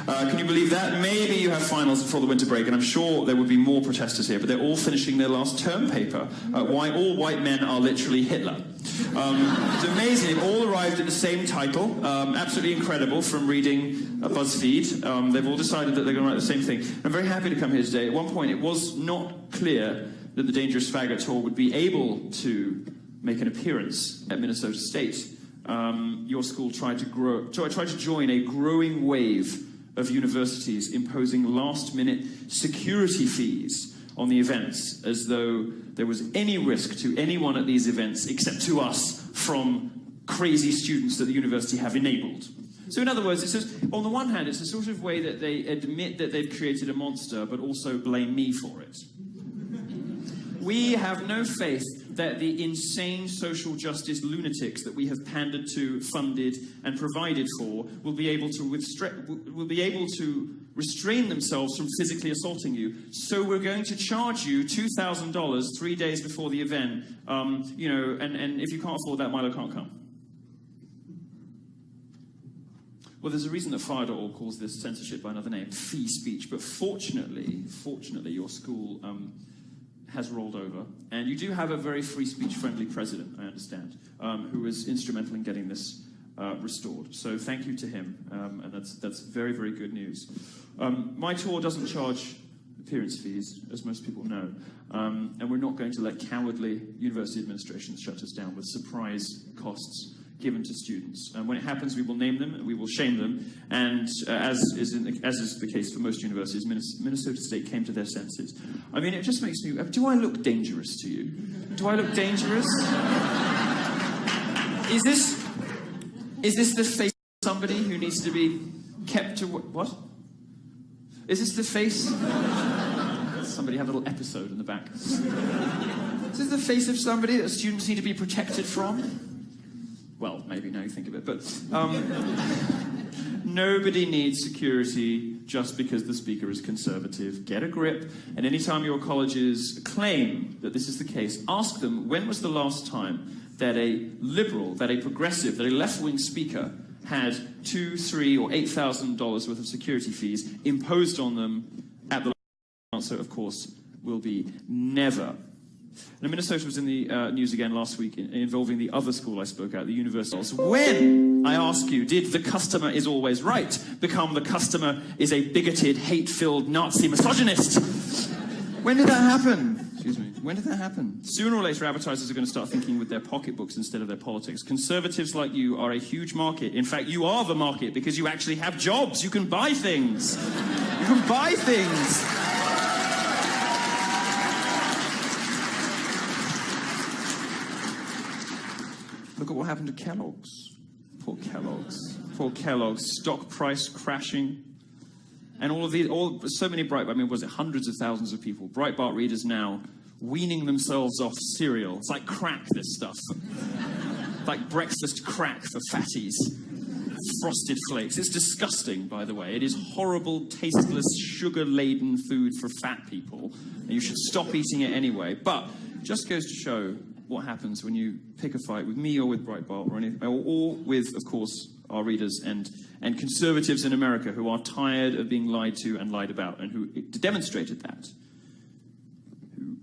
Can you believe that? Maybe you have finals before the winter break, and I'm sure there would be more protesters here, but they're all finishing their last term paper. Why all white men are literally Hitler. It's amazing. They've all arrived at the same title. Absolutely incredible from reading BuzzFeed. They've all decided that they're going to write the same thing. I'm very happy to come here today. At one point, it was not clear that the Dangerous Faggot Tour would be able to make an appearance at Minnesota State. Your school tried to join a growing wave of universities imposing last-minute security fees on the events, as though there was any risk to anyone at these events except to us from crazy students that the university have enabled. So in other words, it's just, on the one hand, it's a sort of way that they admit that they've created a monster, but also blame me for it. We have no faith that the insane social justice lunatics that we have pandered to, funded, and provided for will be able to restrain themselves from physically assaulting you. So we're going to charge you $2,000 3 days before the event. You know, and if you can't afford that, Milo can't come. Well, there's a reason that Fire.org calls this censorship by another name, free speech. But fortunately, your school has rolled over, and you do have a very free speech-friendly president, I understand, who was instrumental in getting this restored. So thank you to him, and that's very, very good news. My tour doesn't charge appearance fees, as most people know, and we're not going to let cowardly university administrations shut us down with surprise costs given to students. And when it happens, we will name them, and we will shame them, and as is the case for most universities, Minnesota State came to their senses. I mean, it just makes me... Do I look dangerous to you? Do I look dangerous? Is this the face of somebody who needs to be kept to... What? Is this the face... Somebody had a little episode in the back. Is this the face of somebody that students need to be protected from? Well, maybe now you think of it, but nobody needs security just because the speaker is conservative. Get a grip, and anytime your colleges claim that this is the case, ask them, when was the last time that a liberal, that a progressive, that a left-wing speaker had $2,000, $3,000, or $8,000 worth of security fees imposed on them at the answer, of course, will be never. Now, Minnesota was in the news again last week involving the other school I spoke at, the university. When, I ask you, did the customer is always right become the customer is a bigoted, hate-filled Nazi misogynist? When did that happen? Excuse me. When did that happen? Sooner or later, advertisers are going to start thinking with their pocketbooks instead of their politics. Conservatives like you are a huge market. In fact, you are the market because you actually have jobs. You can buy things. You can buy things. Look at what happened to Kellogg's. Poor Kellogg's. Poor Kellogg's. Stock price crashing. And so many Breitbart, I mean, was it hundreds of thousands of people, Breitbart readers now, weaning themselves off cereal. It's like crack, this stuff. Like breakfast crack for fatties. Frosted Flakes. It's disgusting, by the way. It is horrible, tasteless, sugar-laden food for fat people. And you should stop eating it anyway. But it just goes to show what happens when you pick a fight with me or with Breitbart or with, of course, our readers and conservatives in America who are tired of being lied to and lied about, and who demonstrated that, who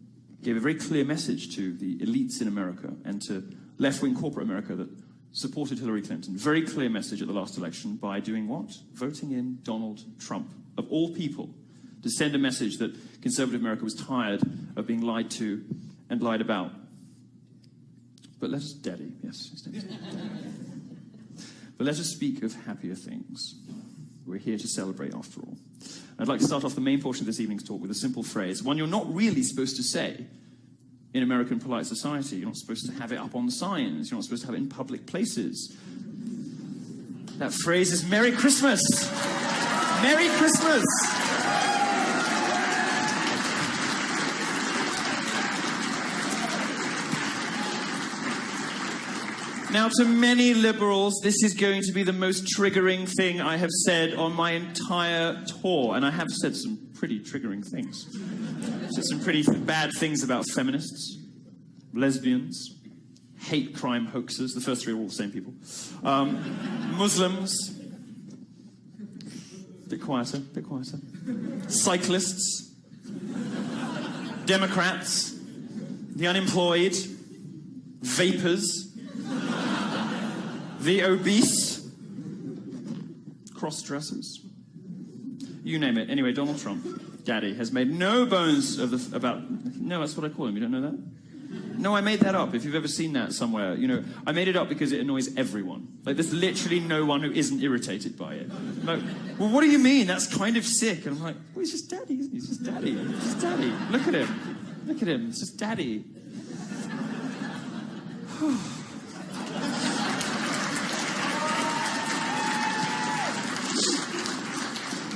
gave a very clear message to the elites in America and to left-wing corporate America that supported Hillary Clinton. Very clear message at the last election by doing what? Voting in Donald Trump, of all people, to send a message that conservative America was tired of being lied to and lied about. But let us, Daddy, yes, his name is Daddy. But let us speak of happier things. We're here to celebrate, after all. I'd like to start off the main portion of this evening's talk with a simple phrase, one you're not really supposed to say in American polite society. You're not supposed to have it up on signs. You're not supposed to have it in public places. That phrase is Merry Christmas! Merry Christmas! Now, to many liberals, this is going to be the most triggering thing I have said on my entire tour. And I have said some pretty triggering things. I've said some pretty bad things about feminists, lesbians, hate crime hoaxers. The first three are all the same people. Muslims. Bit quieter, bit quieter. Cyclists, Democrats, the unemployed, vapors, the obese, cross-dressers. You name it. Anyway, Donald Trump, Daddy, has made no bones about... No, that's what I call him. You don't know that? No, I made that up. If you've ever seen that somewhere, you know, I made it up because it annoys everyone. Like, there's literally no one who isn't irritated by it. Like, well, what do you mean? That's kind of sick. And I'm like, well, he's just Daddy, isn't he? He's just Daddy. He's just Daddy. Look at him. Look at him. It's just Daddy.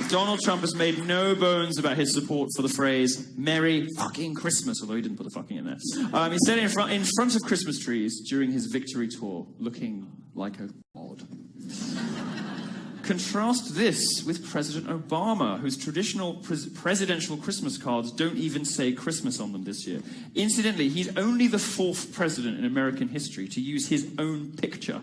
Donald Trump has made no bones about his support for the phrase "Merry fucking Christmas," although he didn't put the fucking in there. He said it in front of Christmas trees during his victory tour, looking like a god. Contrast this with President Obama, whose traditional presidential Christmas cards don't even say Christmas on them this year. Incidentally, he's only the 4th president in American history to use his own picture,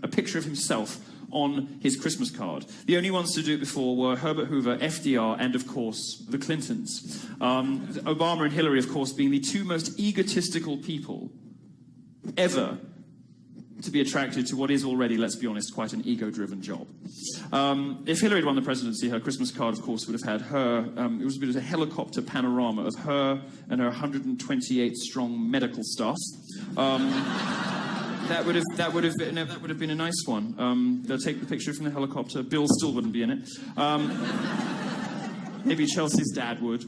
a picture of himself, on his Christmas card. The only ones to do it before were Herbert Hoover, FDR, and of course, the Clintons. Obama and Hillary, of course, being the 2 most egotistical people ever to be attracted to what is already, let's be honest, quite an ego-driven job. If Hillary had won the presidency, her Christmas card, of course, would have had her, it was a bit of a helicopter panorama of her and her 128-strong medical staff. That would have been a nice one. They'll take the picture from the helicopter. Bill still wouldn't be in it. Maybe Chelsea's dad would.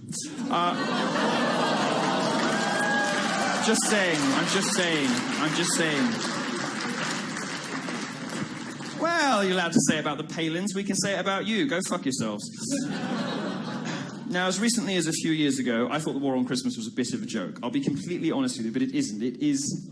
Just saying. I'm just saying. Well, you're allowed to say about the Palins. We can say it about you. Go fuck yourselves. Now, as recently as a few years ago, I thought the war on Christmas was a bit of a joke. I'll be completely honest with you, but it isn't. It is...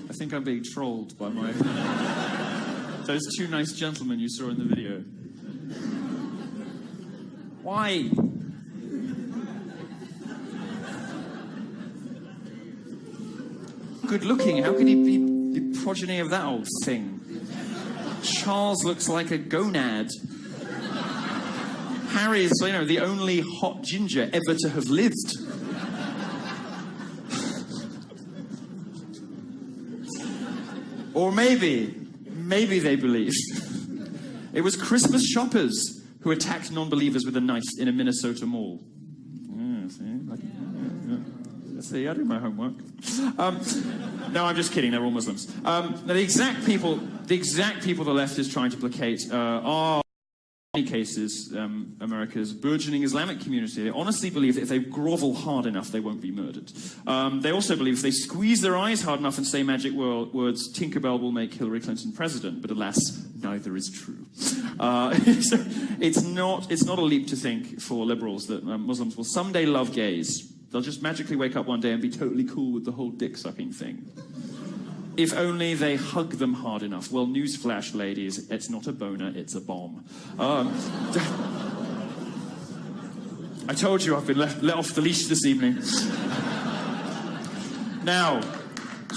I think I'm being trolled by those 2 nice gentlemen you saw in the video. Why? Good looking, how can he be the progeny of that old thing? Charles looks like a gonad. Harry's, you know, the only hot ginger ever to have lived. Or maybe they believe it was Christmas shoppers who attacked non-believers with a knife in a Minnesota mall. See, I do my homework. No, I'm just kidding. They're all Muslims. Now, the exact people the left is trying to placate are, in many cases, America's burgeoning Islamic community. They honestly believe that if they grovel hard enough, they won't be murdered. They also believe if they squeeze their eyes hard enough and say magic words, Tinkerbell will make Hillary Clinton president. But alas, neither is true. So it's not a leap to think for liberals that Muslims will someday love gays. They'll just magically wake up one day and be totally cool with the whole dick-sucking thing. If only they hug them hard enough. Well, newsflash, ladies, it's not a boner, it's a bomb. I told you I've been let off the leash this evening. Now,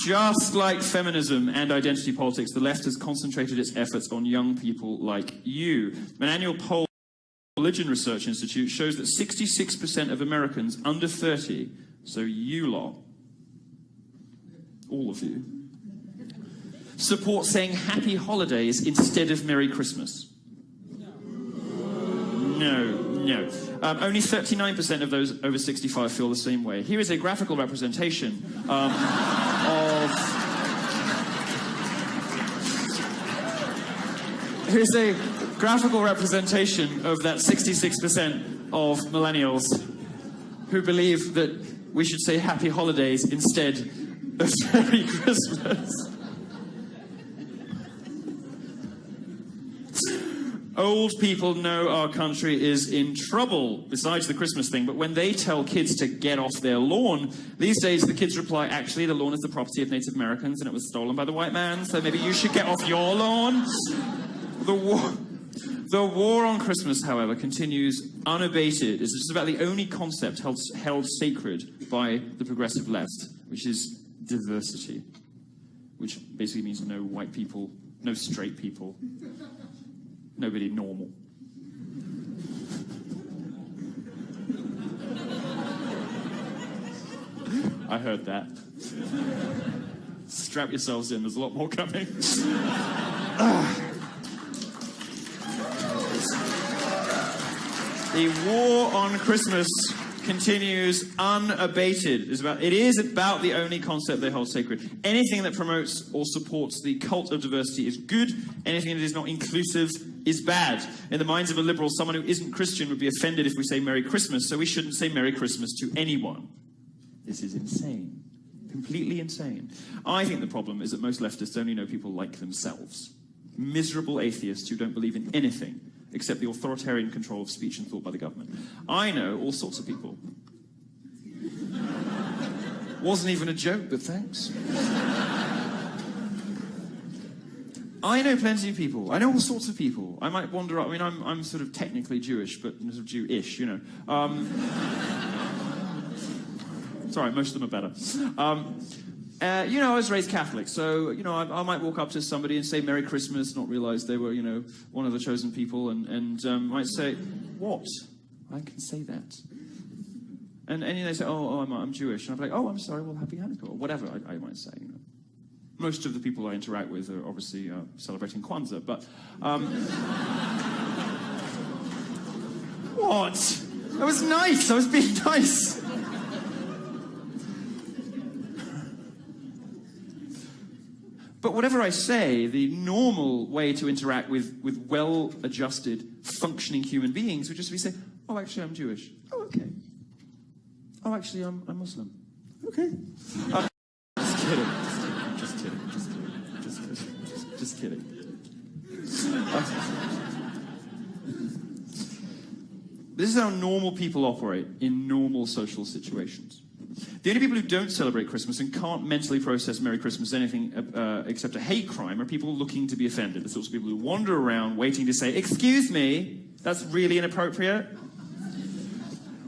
just like feminism and identity politics, the left has concentrated its efforts on young people like you. An annual poll Religion Research Institute shows that 66% of Americans under 30, so you lot, all of you, support saying Happy Holidays instead of Merry Christmas. No. Only 39% of those over 65 feel the same way. Here is a graphical representation Here's a graphical representation of that 66% of millennials who believe that we should say Happy Holidays instead of Merry Christmas. Old people know our country is in trouble, besides the Christmas thing, but when they tell kids to get off their lawn, these days the kids reply, actually, the lawn is the property of Native Americans and it was stolen by the white man, so maybe you should get off your lawn. The war on Christmas, however, continues unabated. It's just about the only concept held sacred by the progressive left, which is diversity, which basically means no white people, no straight people, nobody normal. I heard that. Strap yourselves in, there's a lot more coming. The war on Christmas continues unabated. It is about the only concept they hold sacred. Anything that promotes or supports the cult of diversity is good. Anything that is not inclusive is bad. In the minds of a liberal, someone who isn't Christian would be offended if we say Merry Christmas, so we shouldn't say Merry Christmas to anyone. This is insane. Completely insane. I think the problem is that most leftists only know people like themselves. Miserable atheists who don't believe in anything except the authoritarian control of speech and thought by the government. I know all sorts of people. Wasn't even a joke, but thanks. I know plenty of people. I know all sorts of people. I might wander up. I mean, I'm sort of technically Jewish, but sort of Jewish, you know. Sorry, most of them are better. You know, I was raised Catholic, so, you know, I might walk up to somebody and say Merry Christmas, not realize they were, you know, one of the chosen people, and might say, what? I can say that. And they say, oh, I'm Jewish. And I'm like, oh, I'm sorry, well, Happy Hanukkah, or whatever I might say, you know. Most of the people I interact with are obviously celebrating Kwanzaa, but... What? That was nice, I was being nice. But whatever I say, the normal way to interact with well-adjusted, functioning human beings would just be say, oh, actually, I'm Jewish. Oh, okay. Oh, actually, I'm Muslim. Okay. Just kidding. This is how normal people operate in normal social situations. The only people who don't celebrate Christmas and can't mentally process Merry Christmas as anything except a hate crime are people looking to be offended. The sorts of people who wander around waiting to say, excuse me, that's really inappropriate.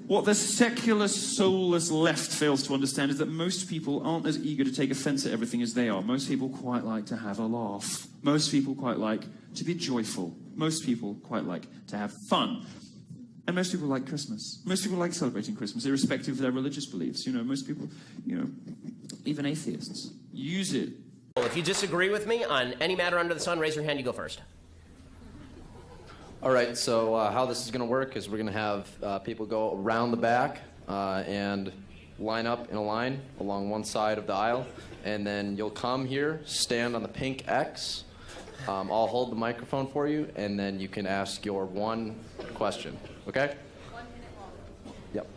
What the secular, soulless left fails to understand is that most people aren't as eager to take offense at everything as they are. Most people quite like to have a laugh. Most people quite like to be joyful. Most people quite like to have fun. And most people like Christmas. Most people like celebrating Christmas, irrespective of their religious beliefs. You know, most people, you know, even atheists, use it. Well, if you disagree with me on any matter under the sun, raise your hand, you go first. All right, so how this is going to work is we're going to have people go around the back and line up in a line along one side of the aisle, and then you'll come here, stand on the pink X. I'll hold the microphone for you, and then you can ask your one question. Okay? 1 minute long. Yep.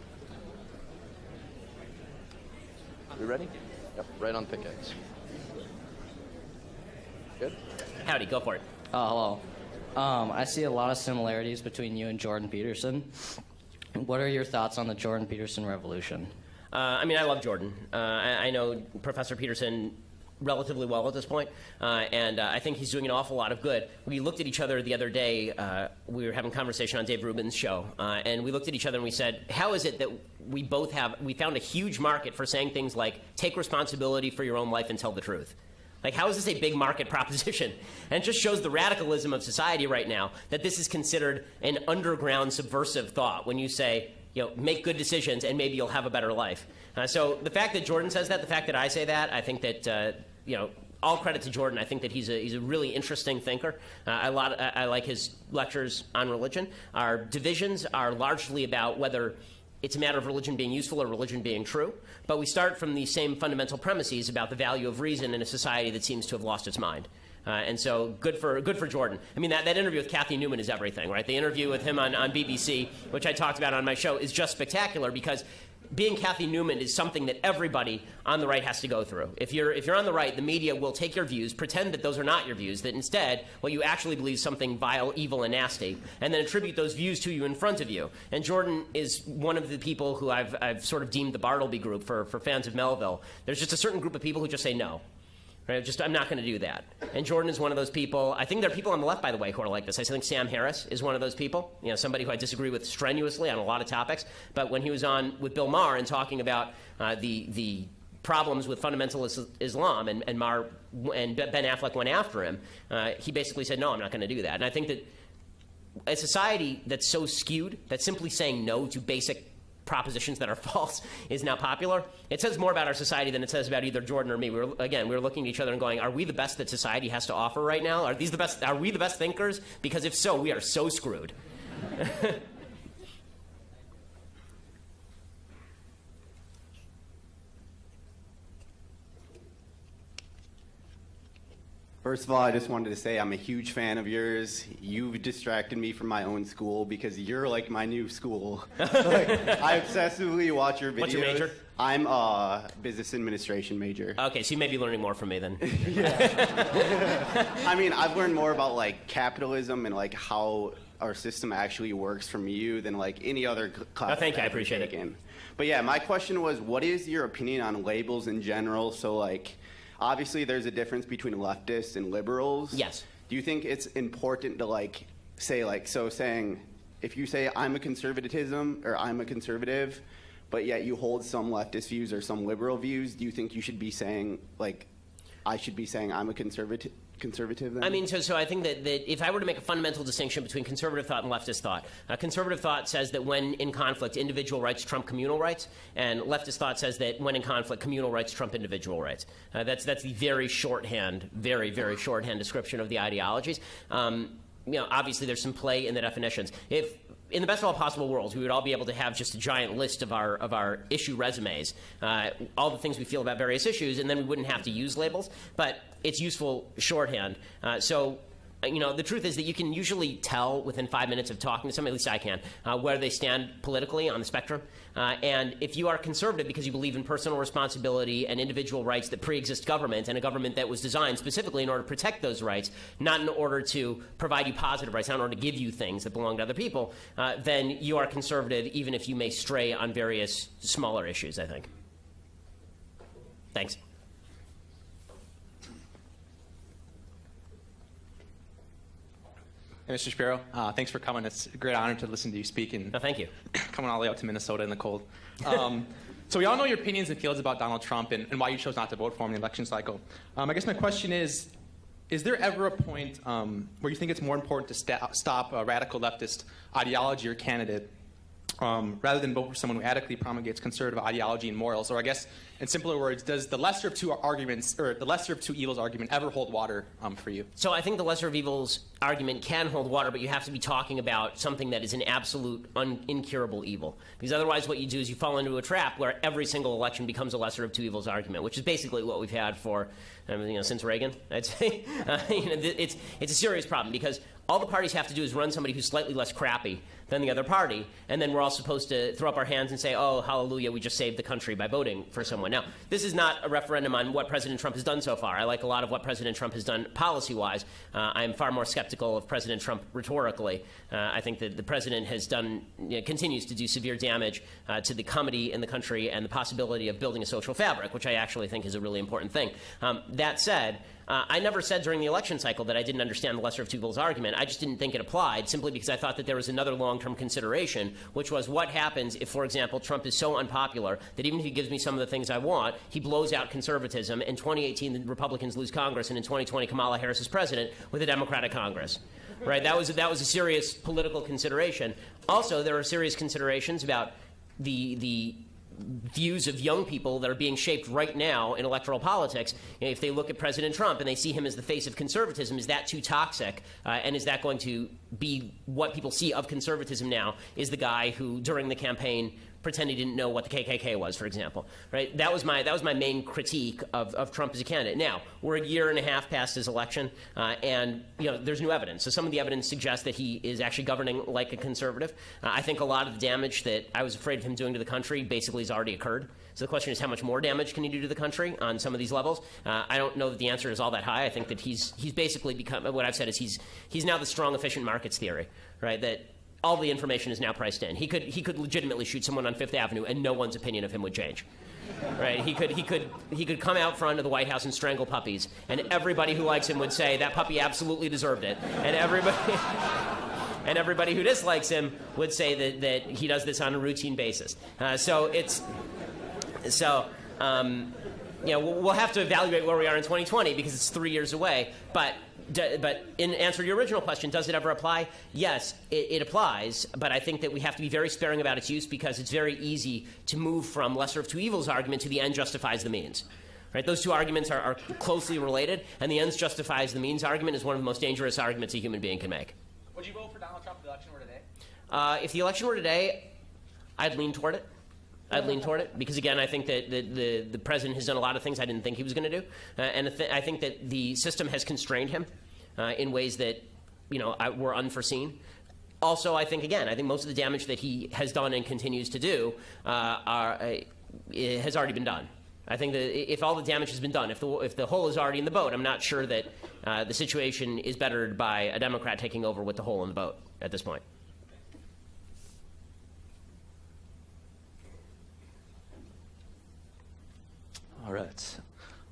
You ready? Yep, right on pink X. Good? Howdy, go for it. Hello. I see a lot of similarities between you and Jordan Peterson. What are your thoughts on the Jordan Peterson revolution? I mean, I love Jordan. I know Professor Peterson relatively well at this point, and I think he's doing an awful lot of good. We looked at each other the other day. We were having a conversation on Dave Rubin's show, and we looked at each other and we said, how is it that we found a huge market for saying things like, take responsibility for your own life and tell the truth? Like, how is this a big market proposition? And it just shows the radicalism of society right now, that this is considered an underground subversive thought when you say, you know, make good decisions and maybe you'll have a better life. So the fact that Jordan says that, the fact that I say that, I think that, you know, all credit to Jordan. I think that he's a really interesting thinker. I like his lectures on religion. Our divisions are largely about whether it's a matter of religion being useful or religion being true. But we start from the same fundamental premises about the value of reason in a society that seems to have lost its mind. And so good for Jordan. I mean, that interview with Kathy Newman is everything, right? The interview with him on BBC, which I talked about on my show, is just spectacular because being Kathy Newman is something that everybody on the right has to go through. If you're on the right, the media will take your views, pretend that those are not your views, that instead what you actually believe is something vile, evil, and nasty, and then attribute those views to you in front of you. And Jordan is one of the people who I've sort of deemed the Bartleby group for fans of Melville. There's just a certain group of people who just say no. Right? I'm not going to do that. And Jordan is one of those people. I think there are people on the left, by the way, who are like this. I think Sam Harris is one of those people, somebody who I disagree with strenuously on a lot of topics. But when he was on with Bill Maher and talking about the problems with fundamentalist Islam, and Ben Affleck went after him, he basically said, no, I'm not going to do that. And I think that a society that's so skewed that simply saying no to basic propositions that are false is now popular. It says more about our society than it says about either Jordan or me. We were looking at each other and going, are we the best that society has to offer right now? Are we the best thinkers? Because if so, we are so screwed. First of all, I just wanted to say I'm a huge fan of yours. You've distracted me from my own school because you're like my new school. I obsessively watch your videos. What's your major? I'm a business administration major. Okay, so you may be learning more from me then. I mean, I've learned more about like capitalism and like how our system actually works from you than like any other class. Oh, thank you, I appreciate it. But yeah, my question was, what is your opinion on labels in general? So like, obviously, there's a difference between leftists and liberals. Yes. Do you think it's important to like say like saying if you say I'm a conservatism or I'm a conservative, but yet you hold some leftist views or some liberal views, do you think you should be saying like I should be saying I'm a conservative then? I mean, so I think that if I were to make a fundamental distinction between conservative thought and leftist thought, conservative thought says that when in conflict, individual rights trump communal rights, and leftist thought says that when in conflict, communal rights trump individual rights. That's the very shorthand, very, very shorthand description of the ideologies. Obviously, there's some play in the definitions. If in the best of all possible worlds, we would all be able to have just a giant list of our issue resumes, all the things we feel about various issues, and then we wouldn't have to use labels. But it's useful shorthand. The truth is that you can usually tell within 5 minutes of talking to somebody, at least I can, where they stand politically on the spectrum. And if you are conservative because you believe in personal responsibility and individual rights that pre-exist government, and a government that was designed specifically in order to protect those rights, not in order to provide you positive rights, not in order to give you things that belong to other people, then you are conservative even if you may stray on various smaller issues, I think. Thanks. Hey, Mr. Shapiro, thanks for coming. It's a great honor to listen to you speak and thank you. Coming all the way out to Minnesota in the cold. So we all know your opinions and feelings about Donald Trump and why you chose not to vote for him in the election cycle. I guess my question is there ever a point where you think it's more important to stop a radical leftist ideology or candidate rather than vote for someone who adequately promulgates conservative ideology and morals? Or I guess, in simpler words, does the lesser of two arguments, or the lesser of two evils argument, ever hold water for you? So I think the lesser of evils argument can hold water, but you have to be talking about something that is an absolute incurable evil. Because otherwise what you do is you fall into a trap where every single election becomes a lesser of two evils argument, which is basically what we've had for since Reagan, I'd say. It's a serious problem because all the parties have to do is run somebody who's slightly less crappy than the other party, and then we're all supposed to throw up our hands and say, oh, hallelujah, we just saved the country by voting for someone. Now, this is not a referendum on what President Trump has done so far. I like a lot of what President Trump has done policy-wise. I'm far more skeptical of President Trump rhetorically. I think that the president has continues to do severe damage to the comedy in the country and the possibility of building a social fabric, which I actually think is a really important thing. That said, I never said during the election cycle that I didn't understand the lesser of two evils argument. I just didn't think it applied simply because I thought that there was another long-term consideration, which was what happens if, for example, Trump is so unpopular that even if he gives me some of the things I want, he blows out conservatism. In 2018, the Republicans lose Congress, and in 2020, Kamala Harris is president with a Democratic Congress. Right? That was a serious political consideration. Also, there are serious considerations about the views of young people that are being shaped right now in electoral politics. If they look at President Trump and they see him as the face of conservatism, is that too toxic? And is that going to be what people see of conservatism now? Is the guy who, during the campaign, pretended he didn't know what the KKK was, for example, right? That was my main critique of Trump as a candidate. Now, we're a year and a half past his election, and there's new evidence. So some of the evidence suggests that he is actually governing like a conservative. I think a lot of the damage that I was afraid of him doing to the country basically has already occurred. So the question is, how much more damage can he do to the country on some of these levels? I don't know that the answer is all that high. I think that he's basically become, what I've said is he's now the strong, efficient markets theory, right? That all the information is now priced in. He could legitimately shoot someone on Fifth Avenue, and no one's opinion of him would change. Right? He could come out front of the White House and strangle puppies, and everybody who likes him would say that puppy absolutely deserved it, and everybody who dislikes him would say that he does this on a routine basis. We'll have to evaluate where we are in 2020 because it's 3 years away. But in answer to your original question, does it ever apply? Yes, it applies. But I think that we have to be very sparing about its use because it's very easy to move from lesser of two evils argument to the end justifies the means. Right? Those two arguments are closely related, and the ends justifies the means argument is one of the most dangerous arguments a human being can make. Would you vote for Donald Trump if the election were today? If the election were today, I'd lean toward it. Because, again, I think that the president has done a lot of things I didn't think he was going to do. And I think that the system has constrained him in ways that, were unforeseen. Also, I think most of the damage that he has done and continues to do has already been done. I think that if all the damage has been done, if the hole is already in the boat, I'm not sure that the situation is bettered by a Democrat taking over with the hole in the boat at this point. All right.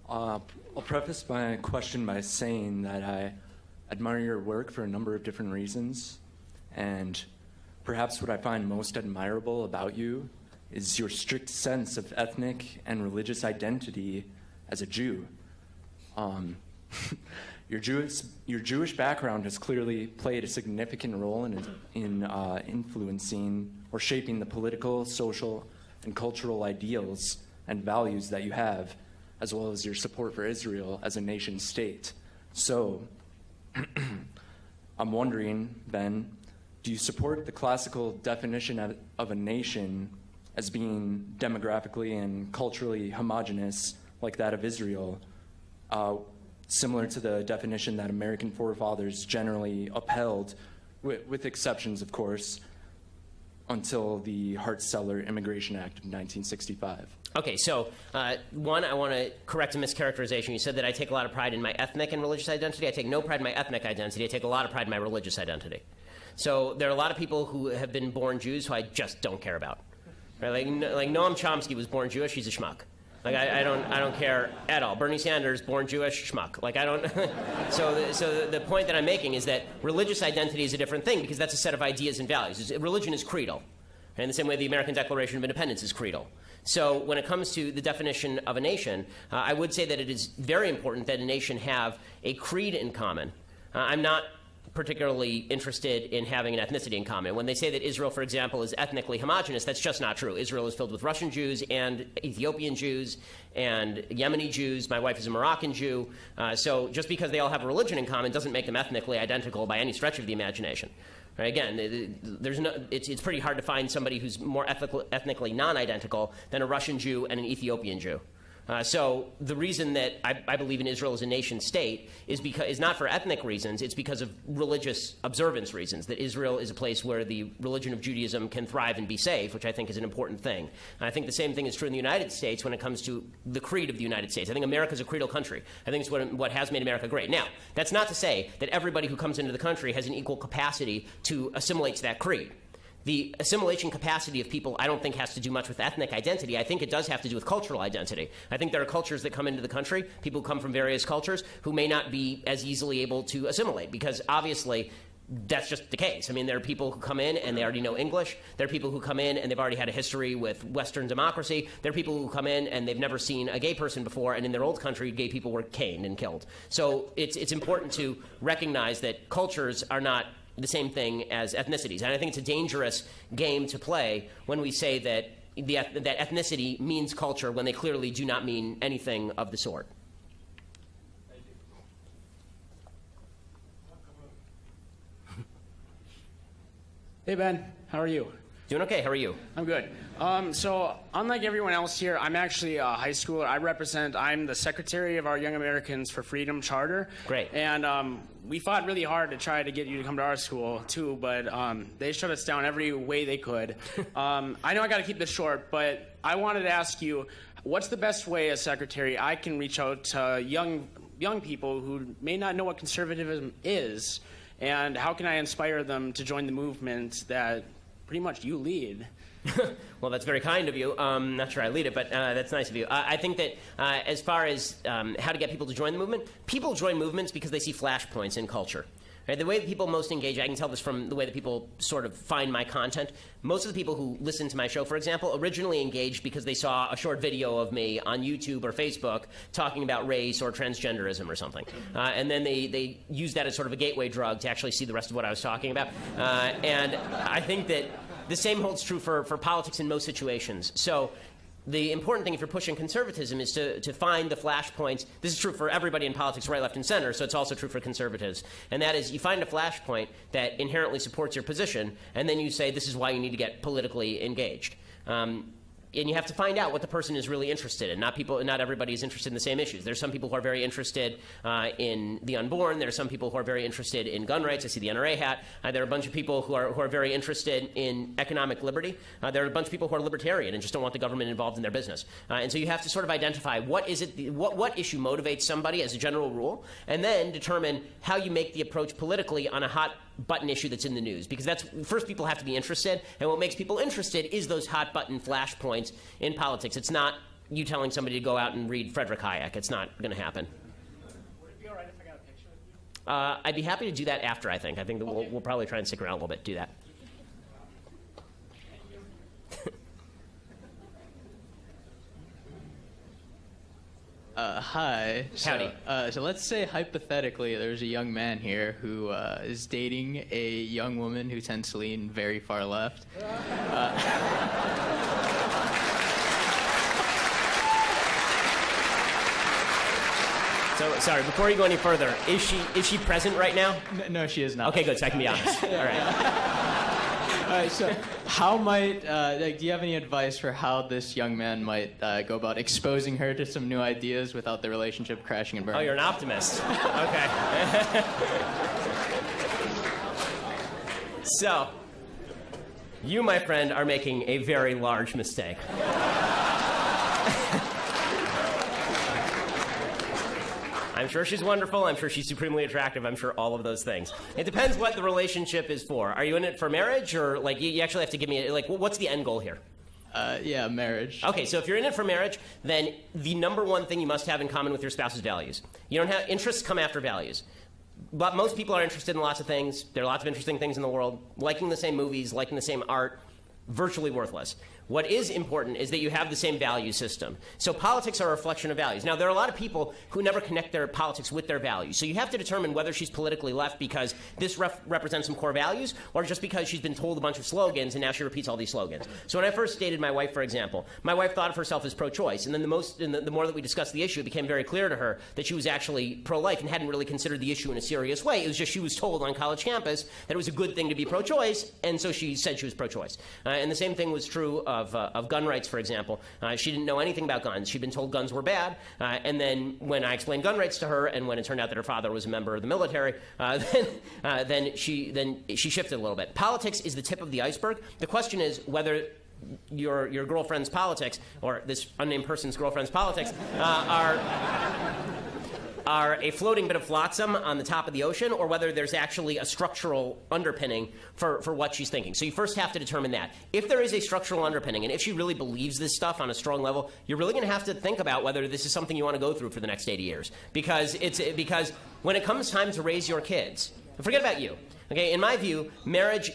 I'll preface my question by saying that I admire your work for a number of different reasons. And perhaps what I find most admirable about you is your strict sense of ethnic and religious identity as a Jew. Your Jewish background has clearly played a significant role in influencing or shaping the political, social, and cultural ideals and values that you have, as well as your support for Israel as a nation state. So, I'm wondering, Ben, do you support the classical definition of a nation as being demographically and culturally homogenous, like that of Israel, similar to the definition that American forefathers generally upheld, with exceptions, of course, until the Hart-Celler Immigration Act of 1965? Okay, so one, I want to correct a mischaracterization. You said that I take a lot of pride in my ethnic and religious identity. I take no pride in my ethnic identity. I take a lot of pride in my religious identity. So there are a lot of people who have been born Jews who I just don't care about. Right? Like Noam Chomsky was born Jewish. He's a schmuck. Like I don't care at all. Bernie Sanders, born Jewish, schmuck. Like I don't. So the point that I'm making is that religious identity is a different thing because that's a set of ideas and values. Religion is creedal, in the same way the American Declaration of Independence is creedal. So when it comes to the definition of a nation, I would say that it is very important that a nation have a creed in common. I'm not particularly interested in having an ethnicity in common. When they say that Israel, for example, is ethnically homogenous, that's just not true. Israel is filled with Russian Jews and Ethiopian Jews and Yemeni Jews. My wife is a Moroccan Jew. So just because they all have a religion in common doesn't make them ethnically identical by any stretch of the imagination. Right? Again, it's pretty hard to find somebody who's more ethnically non-identical than a Russian Jew and an Ethiopian Jew. So the reason that I believe in Israel as a nation state is not for ethnic reasons. It's because of religious observance reasons, that Israel is a place where the religion of Judaism can thrive and be safe, which I think is an important thing. And I think the same thing is true in the United States when it comes to the creed of the United States. I think America is a creedal country. I think it's what has made America great. Now, that's not to say that everybody who comes into the country has an equal capacity to assimilate to that creed. The assimilation capacity of people, I don't think, has to do much with ethnic identity. I think it does have to do with cultural identity. I think there are cultures that come into the country, people who come from various cultures, who may not be as easily able to assimilate, because obviously that's just the case. I mean, there are people who come in and they already know English. There are people who come in and they've already had a history with Western democracy. There are people who come in and they've never seen a gay person before, and in their old country, gay people were caned and killed. So it's important to recognize that cultures are not the same thing as ethnicities. And I think it's a dangerous game to play when we say that that ethnicity means culture when they clearly do not mean anything of the sort. Hey, Ben. How are you? Doing okay. How are you? I'm good. So unlike everyone else here, I'm actually a high schooler. I'm the secretary of our Young Americans for Freedom Charter. Great. And we fought really hard to try to get you to come to our school, too, but they shut us down every way they could. I know I got to keep this short, but I wanted to ask you, what's the best way as secretary I can reach out to young people who may not know what conservatism is And how can I inspire them to join the movement that pretty much you lead? Well, that's very kind of you. Not sure I lead it, but that's nice of you. I think that as far as how to get people to join the movement, people join movements because they see flashpoints in culture. Right? The way that people most engage, I can tell this from the way that people sort of find my content. Most of the people who listen to my show, for example, originally engaged because they saw a short video of me on YouTube or Facebook talking about race or transgenderism or something. And then they used that as sort of a gateway drug to actually see the rest of what I was talking about. And I think that the same holds true for politics in most situations. So the important thing if you're pushing conservatism is to find the flashpoints. This is true for everybody in politics, right, left, and center, so it's also true for conservatives. And that is you find a flashpoint that inherently supports your position, and then you say this is why you need to get politically engaged. And you have to find out what the person is really interested in. Not everybody is interested in the same issues. There's some people who are very interested in the unborn. There are some people who are very interested in gun rights. I see the NRA hat. There are a bunch of people who are very interested in economic liberty. There are a bunch of people who are libertarian and just don't want the government involved in their business. And so you have to sort of identify what issue motivates somebody as a general rule, and then determine how you make the approach politically on a hot button issue that's in the news, because that's first people have to be interested, and what makes people interested is those hot button flashpoints in politics. It's not you telling somebody to go out and read Frederick Hayek. It's not going to happen. Would it be all right if I got a picture of you? I'd be happy to do that after. I think that we'll probably try and stick around a little bit to do that. Hi. Howdy. So let's say hypothetically there's a young man here who is dating a young woman who tends to lean very far left. So, sorry, before you go any further, is she present right now? No, she is not. Okay, good, so I can be honest. All right. All right, so how might, do you have any advice for how this young man might go about exposing her to some new ideas without the relationship crashing and burning? Oh, you're an optimist. Okay. So, you, my friend, are making a very large mistake. I'm sure she's wonderful. I'm sure she's supremely attractive. I'm sure all of those things. It depends what the relationship is for. Are you in it for marriage, or like you actually have to give me like what's the end goal here? Yeah, marriage. Okay, so if you're in it for marriage, then the number one thing you must have in common with your spouse is values. You don't have interests come after values. But most people are interested in lots of things. There are lots of interesting things in the world. Liking the same movies, liking the same art, virtually worthless. What is important is that you have the same value system. So politics are a reflection of values. Now, there are a lot of people who never connect their politics with their values. So you have to determine whether she's politically left because this represents some core values, or just because she's been told a bunch of slogans and now she repeats all these slogans. So when I first dated my wife, for example, my wife thought of herself as pro-choice. And then the more that we discussed the issue, it became very clear to her that she was actually pro-life and hadn't really considered the issue in a serious way. It was just she was told on college campus that it was a good thing to be pro-choice, and so she said she was pro-choice. And the same thing was true of gun rights, for example. She didn't know anything about guns. She'd been told guns were bad, and then when I explained gun rights to her, and when it turned out that her father was a member of the military, then she shifted a little bit. Politics is the tip of the iceberg. The question is whether your girlfriend's politics, or this unnamed person's girlfriend's politics, are a floating bit of flotsam on the top of the ocean, or whether there's actually a structural underpinning for what she's thinking. So you first have to determine that. If there is a structural underpinning, and if she really believes this stuff on a strong level, you're really going to have to think about whether this is something you want to go through for the next 80 years. Because when it comes time to raise your kids, forget about you. Okay, in my view, marriage,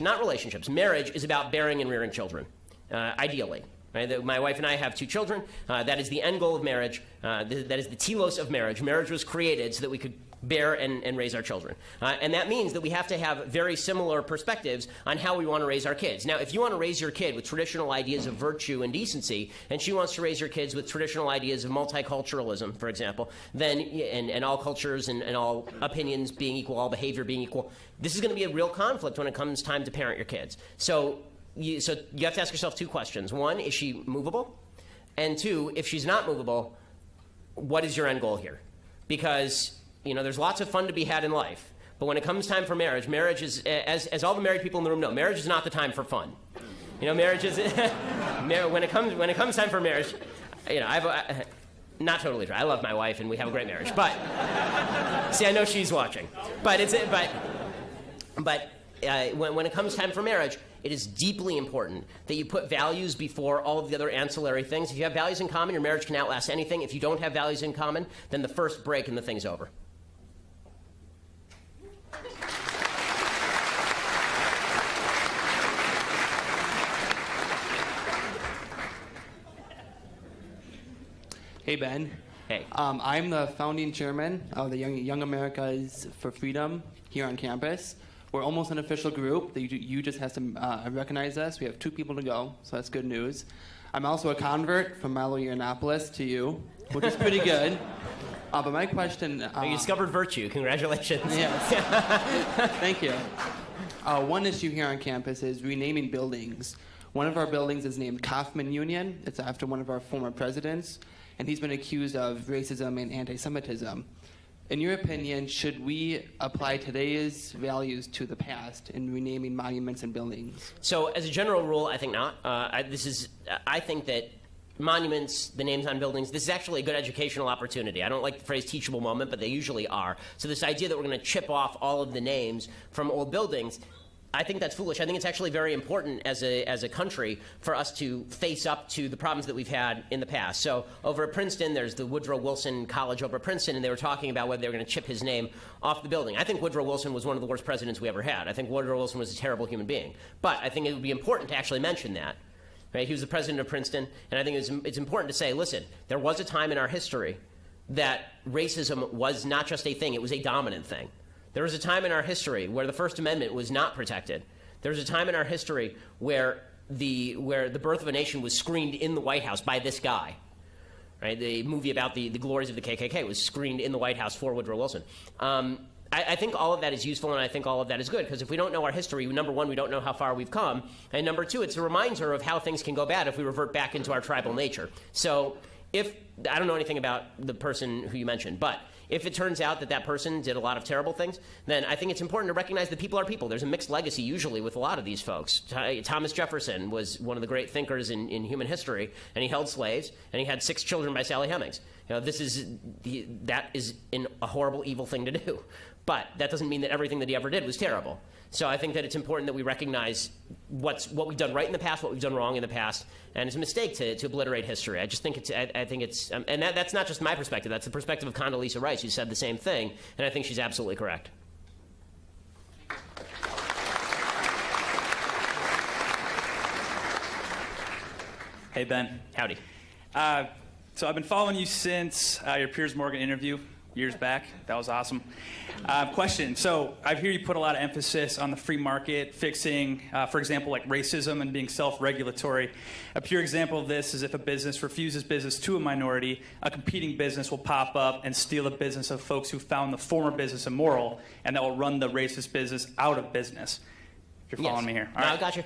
not relationships. Marriage is about bearing and rearing children, ideally. Right? My wife and I have 2 children. That is the end goal of marriage. That is the telos of marriage. Marriage was created so that we could bear and raise our children. And that means that we have to have very similar perspectives on how we want to raise our kids. Now, if you want to raise your kid with traditional ideas of virtue and decency, and she wants to raise your kids with traditional ideas of multiculturalism, for example, then and all cultures and all opinions being equal, all behavior being equal, this is going to be a real conflict when it comes time to parent your kids. So you have to ask yourself 2 questions. 1, is she movable? And 2, if she's not movable, what is your end goal here? Because, there's lots of fun to be had in life. But when it comes time for marriage, marriage is, as all the married people in the room know, marriage is not the time for fun. Marriage is, when it comes time for marriage, not totally true. I love my wife and we have a great marriage. But, see, I know she's watching. But when it comes time for marriage, it is deeply important that you put values before all of the other ancillary things. If you have values in common, your marriage can outlast anything. If you don't have values in common, then the first break and the thing's over. Hey, Ben. Hey. I'm the founding chairman of the Young Americas for Freedom here on campus. We're almost an official group. You just have to recognize us. We have 2 people to go, so that's good news. I'm also a convert from Milo Yiannopoulos to you, which is pretty good. But my question... you discovered virtue. Congratulations. Yes. Thank you. One issue here on campus is renaming buildings. One of our buildings is named Kaufman Union. It's after one of our former presidents, and he's been accused of racism and anti-Semitism. In your opinion, should we apply today's values to the past in renaming monuments and buildings? So, as a general rule, I think not. I think that monuments, the names on buildings, this is actually a good educational opportunity. I don't like the phrase teachable moment, but they usually are. So this idea that we're going to chip off all of the names from old buildings, I think that's foolish. I think it's actually very important as a country for us to face up to the problems that we've had in the past. So over at Princeton, there's the Woodrow Wilson College over at Princeton, and they were talking about whether they were going to chip his name off the building. I think Woodrow Wilson was one of the worst presidents we ever had. I think Woodrow Wilson was a terrible human being. But I think it would be important to actually mention that. Right? He was the president of Princeton, and I think it's important to say, listen, there was a time in our history that racism was not just a thing, it was a dominant thing. There was a time in our history where the First Amendment was not protected. There was a time in our history where the birth of a nation was screened in the White House by this guy. Right? The movie about the glories of the KKK was screened in the White House for Woodrow Wilson. I think all of that is useful, and I think all of that is good, because if we don't know our history, number one, we don't know how far we've come, and number two, it's a reminder of how things can go bad if we revert back into our tribal nature. So I don't know anything about the person who you mentioned, but if it turns out that person did a lot of terrible things, then I think it's important to recognize that people are people. There's a mixed legacy usually with a lot of these folks. Thomas Jefferson was one of the great thinkers in human history, and he held slaves, and he had 6 children by Sally Hemings. That is a horrible, evil thing to do. But that doesn't mean that everything that he ever did was terrible. So I think that it's important that we recognize what we've done right in the past, what we've done wrong in the past, and it's a mistake to obliterate history. I just think it's and that's not just my perspective. That's the perspective of Condoleezza Rice, who said the same thing, and I think she's absolutely correct. Hey, Ben. Howdy. So I've been following you since your Piers Morgan interview years back. That was awesome. Question. So I hear you put a lot of emphasis on the free market, fixing, for example, like racism and being self-regulatory. A pure example of this is if a business refuses business to a minority, a competing business will pop up and steal the business of folks who found the former business immoral, and that will run the racist business out of business. If you're following me here. All right. I got you.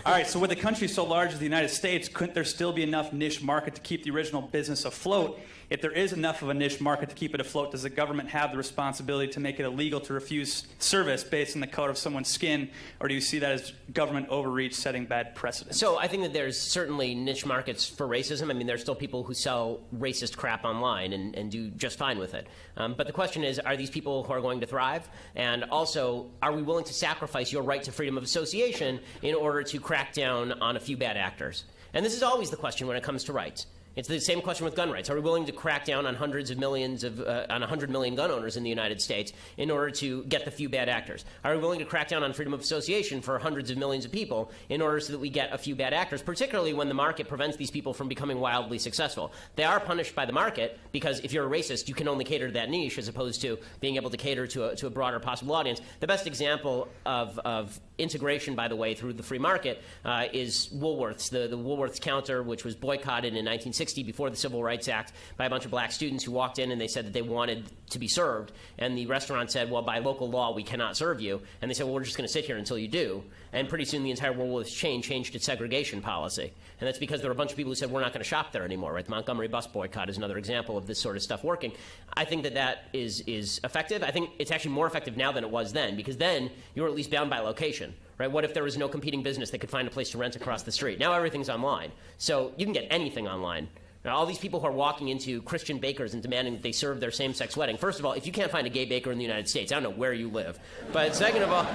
All right, so with a country so large as the United States, couldn't there still be enough niche market to keep the original business afloat? If there is enough of a niche market to keep it afloat, does the government have the responsibility to make it illegal to refuse service based on the color of someone's skin, or do you see that as government overreach setting bad precedents? So I think that there's certainly niche markets for racism. I mean, there's still people who sell racist crap online and do just fine with it. But the question is, are these people who are going to thrive? And also, are we willing to sacrifice your right to freedom of association in order to crack down on a few bad actors? And this is always the question when it comes to rights. It's the same question with gun rights. Are we willing to crack down on hundreds of millions on 100 million gun owners in the United States in order to get the few bad actors? Are we willing to crack down on freedom of association for hundreds of millions of people in order so that we get a few bad actors, particularly when the market prevents these people from becoming wildly successful? They are punished by the market because if you're a racist, you can only cater to that niche as opposed to being able to cater to a broader possible audience. The best example of integration, by the way, through the free market is Woolworths, the Woolworths counter, which was boycotted in 1960 before the Civil Rights Act by a bunch of black students who walked in and they said that they wanted to be served. And the restaurant said, well, by local law, we cannot serve you. And they said, well, we're just going to sit here until you do. And pretty soon the entire Woolworths chain changed its segregation policy. And that's because there were a bunch of people who said, we're not going to shop there anymore. Right? The Montgomery bus boycott is another example of this sort of stuff working. I think that is effective. I think it's actually more effective now than it was then, because then you were at least bound by location. Right? What if there was no competing business that could find a place to rent across the street? Now everything's online. So you can get anything online. Now, all these people who are walking into Christian bakers and demanding that they serve their same-sex wedding. First of all, if you can't find a gay baker in the United States, I don't know where you live. But second of all...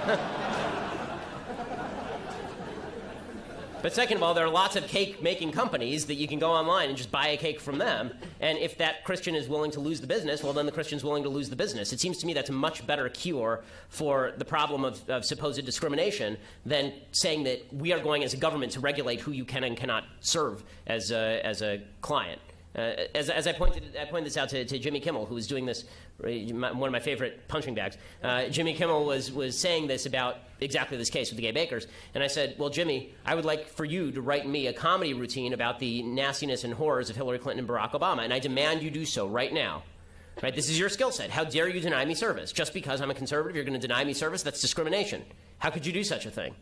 But second of all, there are lots of cake-making companies that you can go online and just buy a cake from them. And if that Christian is willing to lose the business, well, then the Christian's willing to lose the business. It seems to me that's a much better cure for the problem of supposed discrimination than saying that we are going as a government to regulate who you can and cannot serve as a client. As I pointed this out to Jimmy Kimmel, who was doing this, one of my favorite punching bags. Jimmy Kimmel was saying this about exactly this case with the gay bakers. And I said, well, Jimmy, I would like for you to write me a comedy routine about the nastiness and horrors of Hillary Clinton and Barack Obama, and I demand you do so right now. Right? This is your skill set. How dare you deny me service? Just because I'm a conservative, you're going to deny me service? That's discrimination. How could you do such a thing?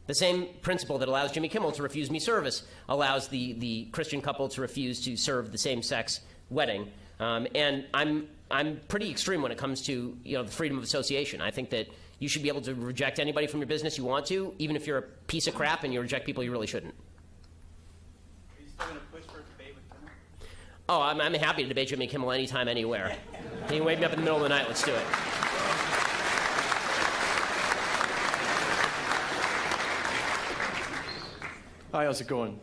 The same principle that allows Jimmy Kimmel to refuse me service allows the Christian couple to refuse to serve the same-sex wedding. And I'm pretty extreme when it comes to the freedom of association. I think that you should be able to reject anybody from your business you want to, even if you're a piece of crap and you reject people you really shouldn't. Are you still going to push for a debate with Kimmel? Oh, I'm happy to debate Jimmy Kimmel anytime, anywhere. He can wake me up in the middle of the night. Let's do it. Hi, how's it going?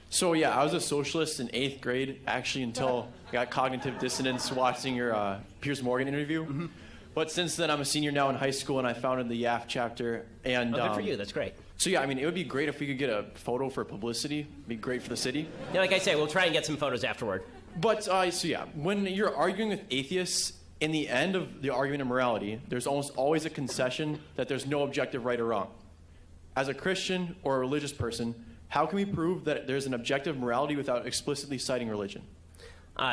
So yeah, I was a socialist in 8th grade, actually, until I got cognitive dissonance watching your Piers Morgan interview. Mm-hmm. But since then, I'm a senior now in high school, and I founded the YAF chapter. And good for you. That's great. So yeah, I mean, it would be great if we could get a photo for publicity. It'd be great for the city. Yeah, like I say, we'll try and get some photos afterward. But so yeah, when you're arguing with atheists, in the end of the argument of morality, there's almost always a concession that there's no objective right or wrong. As a Christian or a religious person, how can we prove that there's an objective morality without explicitly citing religion?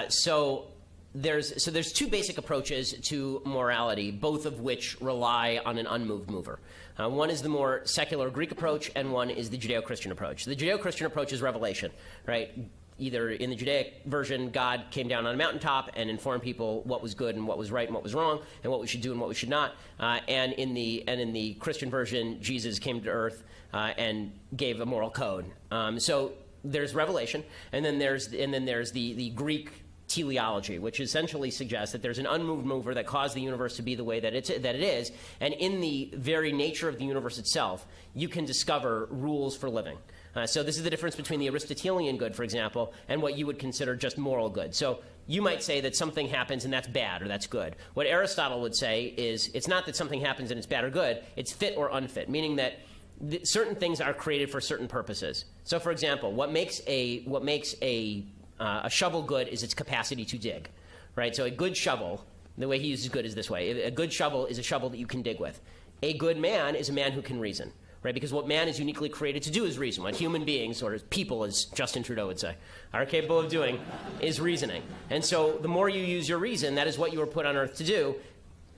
So there's two basic approaches to morality, both of which rely on an unmoved mover. One is the more secular Greek approach, and one is the Judeo-Christian approach. The Judeo-Christian approach is revelation, right? Either in the Judaic version, God came down on a mountaintop and informed people what was good and what was right and what was wrong, and what we should do and what we should not. And in the Christian version, Jesus came to earth and gave a moral code. So there's revelation, and then there's the Greek teleology, which essentially suggests that there's an unmoved mover that caused the universe to be the way that it is, and in the very nature of the universe itself, you can discover rules for living. So this is the difference between the Aristotelian good, for example, and what you would consider just moral good. So you might say that something happens and that's bad or that's good. What Aristotle would say is it's not that something happens and it's bad or good, it's fit or unfit, meaning that certain things are created for certain purposes. So, for example, what makes a shovel good is its capacity to dig, right? So a good shovel, the way he uses good is this way. A good shovel is a shovel that you can dig with. A good man is a man who can reason, right? Because what man is uniquely created to do is reason. What human beings, or people, as Justin Trudeau would say, are capable of doing is reasoning. And so the more you use your reason, that is what you were put on earth to do,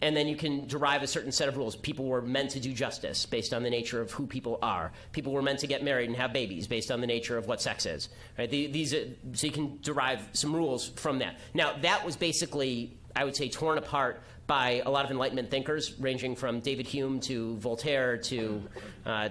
and then you can derive a certain set of rules. People were meant to do justice based on the nature of who people are. People were meant to get married and have babies based on the nature of what sex is. Right? So you can derive some rules from that. Now, that was basically, I would say, torn apart by a lot of Enlightenment thinkers, ranging from David Hume to Voltaire to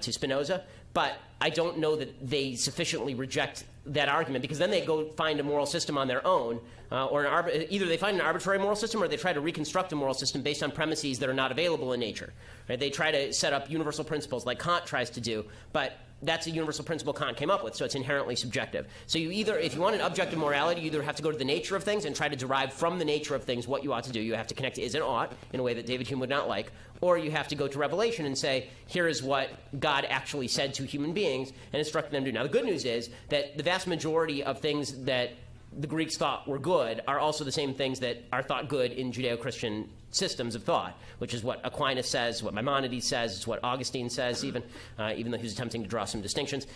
Spinoza. But I don't know that they sufficiently reject that argument, because then they go find a moral system on their own, or either they find an arbitrary moral system or they try to reconstruct a moral system based on premises that are not available in nature. Right? They try to set up universal principles like Kant tries to do, but that's a universal principle Kant came up with, so it's inherently subjective. So if you want an objective morality, you either have to go to the nature of things and try to derive from the nature of things what you ought to do. You have to connect to is and ought in a way that David Hume would not like. Or you have to go to Revelation and say, here is what God actually said to human beings and instructed them to do. Now, the good news is that the vast majority of things that the Greeks thought were good are also the same things that are thought good in Judeo-Christian systems of thought, which is what Aquinas says, what Maimonides says, it's what Augustine says, even though he's attempting to draw some distinctions.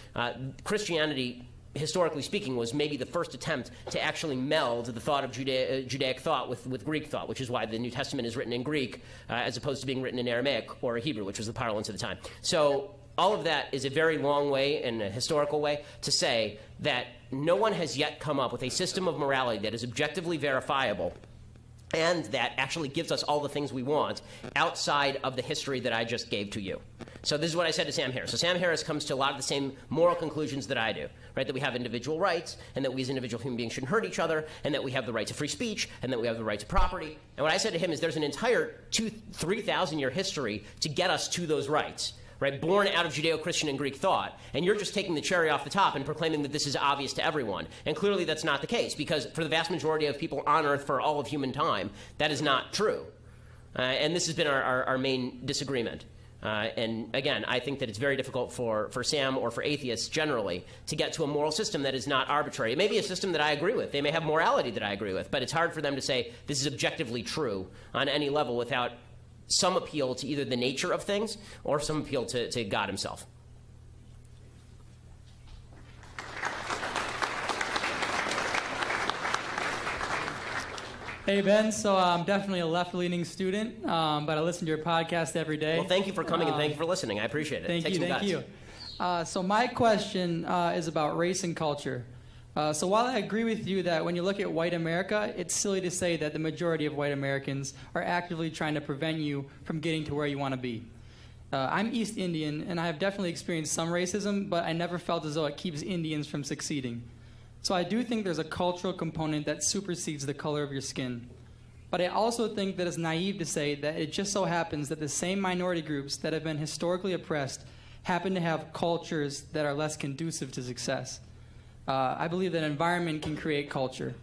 Christianity, historically speaking, was maybe the first attempt to actually meld the thought of Judaic thought with Greek thought, which is why the New Testament is written in Greek as opposed to being written in Aramaic or Hebrew, which was the parlance of the time. So all of that is a very long way and a historical way to say that no one has yet come up with a system of morality that is objectively verifiable and that actually gives us all the things we want outside of the history that I just gave to you. So this is what I said to Sam Harris. So Sam Harris comes to a lot of the same moral conclusions that I do, right? That we have individual rights, and that we as individual human beings shouldn't hurt each other, and that we have the right to free speech, and that we have the right to property. And what I said to him is there's an entire 3,000 year history to get us to those rights, right? Born out of Judeo-Christian and Greek thought. And you're just taking the cherry off the top and proclaiming that this is obvious to everyone. And clearly that's not the case, because for the vast majority of people on Earth for all of human time, that is not true. And this has been our main disagreement. And again, I think that it's very difficult for Sam or for atheists generally to get to a moral system that is not arbitrary. It may be a system that I agree with. They may have morality that I agree with. But it's hard for them to say this is objectively true on any level without some appeal to either the nature of things or some appeal to God himself. Hey, Ben. So I'm definitely a left-leaning student, but I listen to your podcast every day. Well, thank you for coming and thank you for listening. I appreciate it. Thank you. So my question is about race and culture. So while I agree with you that when you look at white America, it's silly to say that the majority of white Americans are actively trying to prevent you from getting to where you want to be. I'm East Indian, and I have definitely experienced some racism, but I never felt as though it keeps Indians from succeeding. So I do think there's a cultural component that supersedes the color of your skin. But I also think that it's naive to say that it just so happens that the same minority groups that have been historically oppressed happen to have cultures that are less conducive to success. I believe that environment can create culture.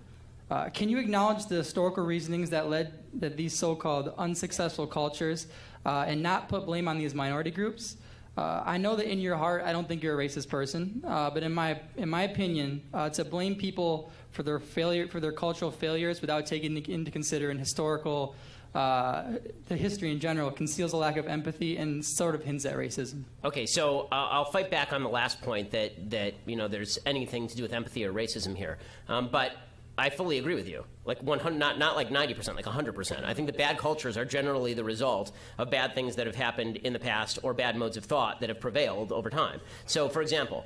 Can you acknowledge the historical reasonings that led to these so-called unsuccessful cultures and not put blame on these minority groups? I know that in your heart, I don't think you're a racist person, but in my opinion, to blame people for their failure, for their cultural failures, without taking into consideration historical, the history in general, conceals a lack of empathy and sort of hints at racism. Okay, so I'll fight back on the last point that there's anything to do with empathy or racism here, but I fully agree with you. Like 100, not like 90%, like 100%. I think that bad cultures are generally the result of bad things that have happened in the past or bad modes of thought that have prevailed over time. So, for example,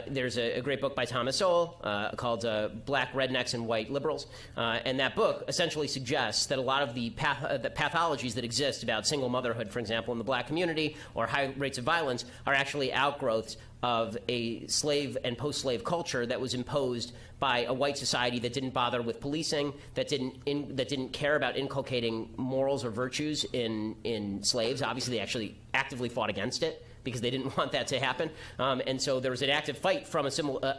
there's a great book by Thomas Sowell called Black Rednecks and White Liberals, and that book essentially suggests that a lot of the pathologies that exist about single motherhood, for example, in the black community, or high rates of violence, are actually outgrowths of a slave and post-slave culture that was imposed by a white society that didn't bother with policing, that didn't care about inculcating morals or virtues in slaves. Obviously, they actually actively fought against it because they didn't want that to happen. And so there was an active fight from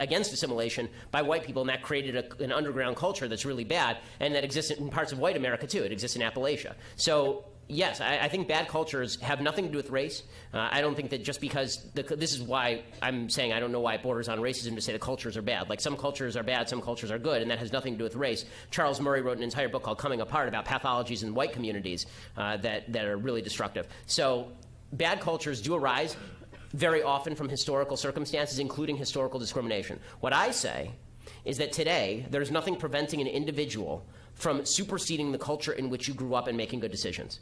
against assimilation by white people, and that created an underground culture that's really bad, and that exists in parts of white America, too. It exists in Appalachia. So yes, I think bad cultures have nothing to do with race. I don't think that just because this is why I'm saying I don't know why it borders on racism to say the cultures are bad. Like, some cultures are bad, some cultures are good, and that has nothing to do with race. Charles Murray wrote an entire book called Coming Apart about pathologies in white communities that are really destructive. So bad cultures do arise very often from historical circumstances, including historical discrimination. What I say is that today there's nothing preventing an individual from superseding the culture in which you grew up and making good decisions.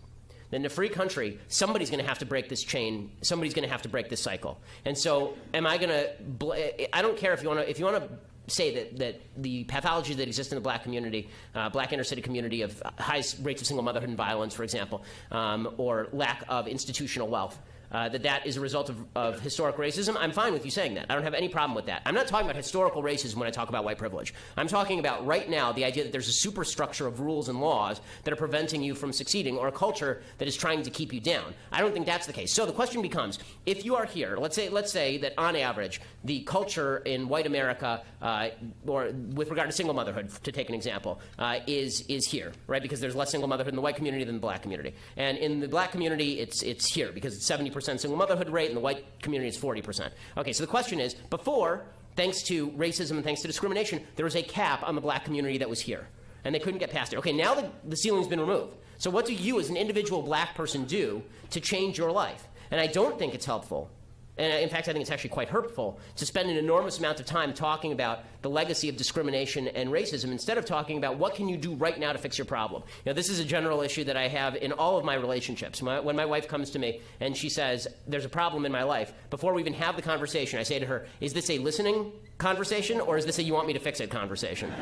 In a free country, somebody's going to have to break this chain. Somebody's going to have to break this cycle. And so, am I going to? I don't care if you want to say that the pathologies that exist in the black community, black inner city community of high rates of single motherhood and violence, for example, or lack of institutional wealth, that is a result of historic racism. I'm fine with you saying that. I don't have any problem with that. I'm not talking about historical racism when I talk about white privilege. I'm talking about right now the idea that there's a superstructure of rules and laws that are preventing you from succeeding, or a culture that is trying to keep you down. I don't think that's the case. So the question becomes, if you are here, let's say that on average, the culture in white America, or with regard to single motherhood, to take an example, is here, right? Because there's less single motherhood in the white community than the black community. And in the black community, it's here because it's 70% single motherhood rate, and the white community is 40%. Okay, so the question is, before, thanks to racism and thanks to discrimination, there was a cap on the black community that was here, and they couldn't get past it. Okay, now the ceiling's been removed. So what do you as an individual black person do to change your life? And I don't think it's helpful, and in fact I think it's actually quite hurtful, to spend an enormous amount of time talking about the legacy of discrimination and racism instead of talking about what can you do right now to fix your problem. You know, this is a general issue that I have in all of my relationships. When my wife comes to me and she says, there's a problem in my life, before we even have the conversation, I say to her, is this a listening conversation, or is this a you want me to fix it conversation?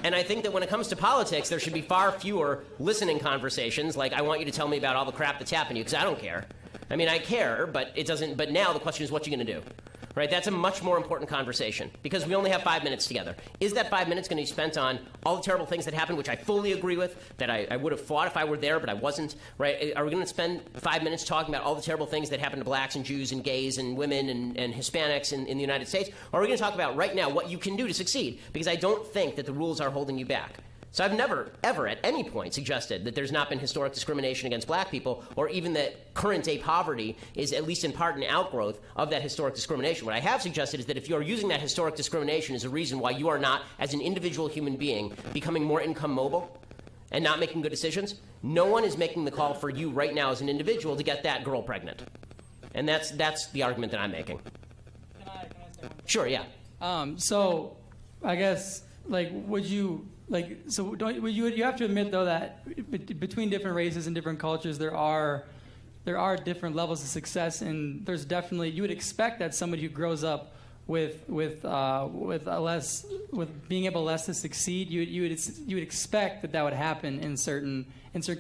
And I think that when it comes to politics, there should be far fewer listening conversations like, I want you to tell me about all the crap that's happened to you, because I don't care. I mean, I care, but it doesn't. But now the question is, what you going to do? Right? That's a much more important conversation because we only have 5 minutes together. Is that 5 minutes going to be spent on all the terrible things that happened, which I fully agree with, that I would have fought if I were there, but I wasn't? Right? Are we going to spend 5 minutes talking about all the terrible things that happened to blacks and Jews and gays and women and Hispanics in the United States? Or are we going to talk about right now what you can do to succeed? Because I don't think that the rules are holding you back. So I've never, ever, at any point suggested that there's not been historic discrimination against black people, or even that current-day poverty is at least in part an outgrowth of that historic discrimination. What I have suggested is that if you're using that historic discrimination as a reason why you are not, as an individual human being, becoming more income mobile and not making good decisions, no one is making the call for you right now as an individual to get that girl pregnant. And that's the argument that I'm making. Can I say one thing? Sure, yeah. So I guess, like, would you... Like, so you have to admit, though, that between different races and different cultures, there are different levels of success, and there's definitely, you would expect that somebody who grows up with being able less to succeed, you would expect that would happen in certain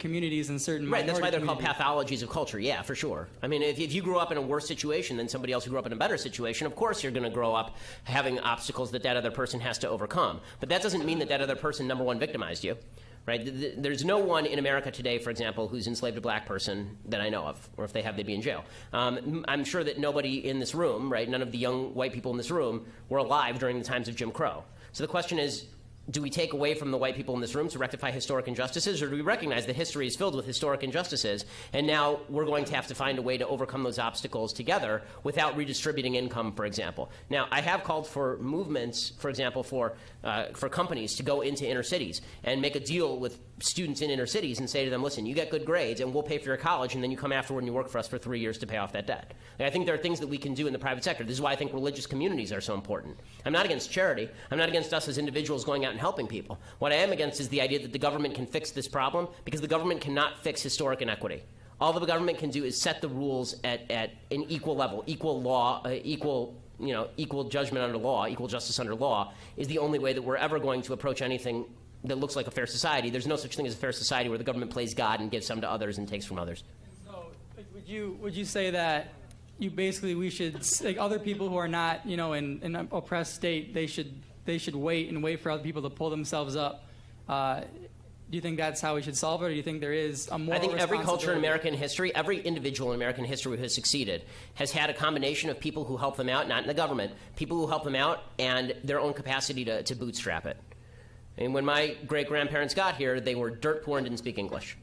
communities and certain right. That's why they're called communities. pathologies of culture. Yeah, for sure. I mean, if you grew up in a worse situation than somebody else who grew up in a better situation, of course you're going to grow up having obstacles that other person has to overcome. But that doesn't mean that other person, number one, victimized you. Right? There's no one in America today, for example, who's enslaved a black person that I know of, or if they have, they'd be in jail. I'm sure that nobody in this room, right, none of the young white people in this room were alive during the times of Jim Crow. So the question is, do we take away from the white people in this room to rectify historic injustices, or do we recognize that history is filled with historic injustices, and now we're going to have to find a way to overcome those obstacles together without redistributing income, for example? Now, I have called for movements, for example, for companies to go into inner cities and make a deal with students in inner cities and say to them, listen, you get good grades and we'll pay for your college, and then you come afterward and you work for us for 3 years to pay off that debt. And I think there are things that we can do in the private sector. This is why I think religious communities are so important. I'm not against charity. I'm not against us as individuals going out and helping people. What I am against is the idea that the government can fix this problem, because the government cannot fix historic inequity. All the government can do is set the rules at an equal level, equal law, equal judgment under law, equal justice under law is the only way that we're ever going to approach anything that looks like a fair society. There's no such thing as a fair society where the government plays God and gives some to others and takes from others. So would you say that we should, like, other people who are not, in an oppressed state, they should wait for other people to pull themselves up? Do you think that's how we should solve it, or do you think there is a moral I think every culture in responsibility? American history, every individual in American history who has succeeded has had a combination of people who help them out, not in the government, people who help them out, and their own capacity to bootstrap it. And when my great-grandparents got here, they were dirt poor and didn't speak English.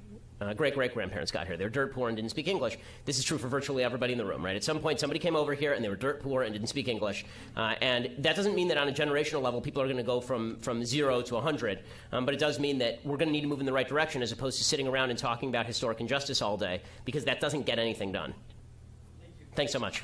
Great-great-grandparents got here. They were dirt poor and didn't speak English. This is true for virtually everybody in the room, right? At some point, somebody came over here and they were dirt poor and didn't speak English. And that doesn't mean that on a generational level, people are going to go from 0 to 100. But it does mean that we're going to need to move in the right direction as opposed to sitting around and talking about historic injustice all day, because that doesn't get anything done. Thanks so much.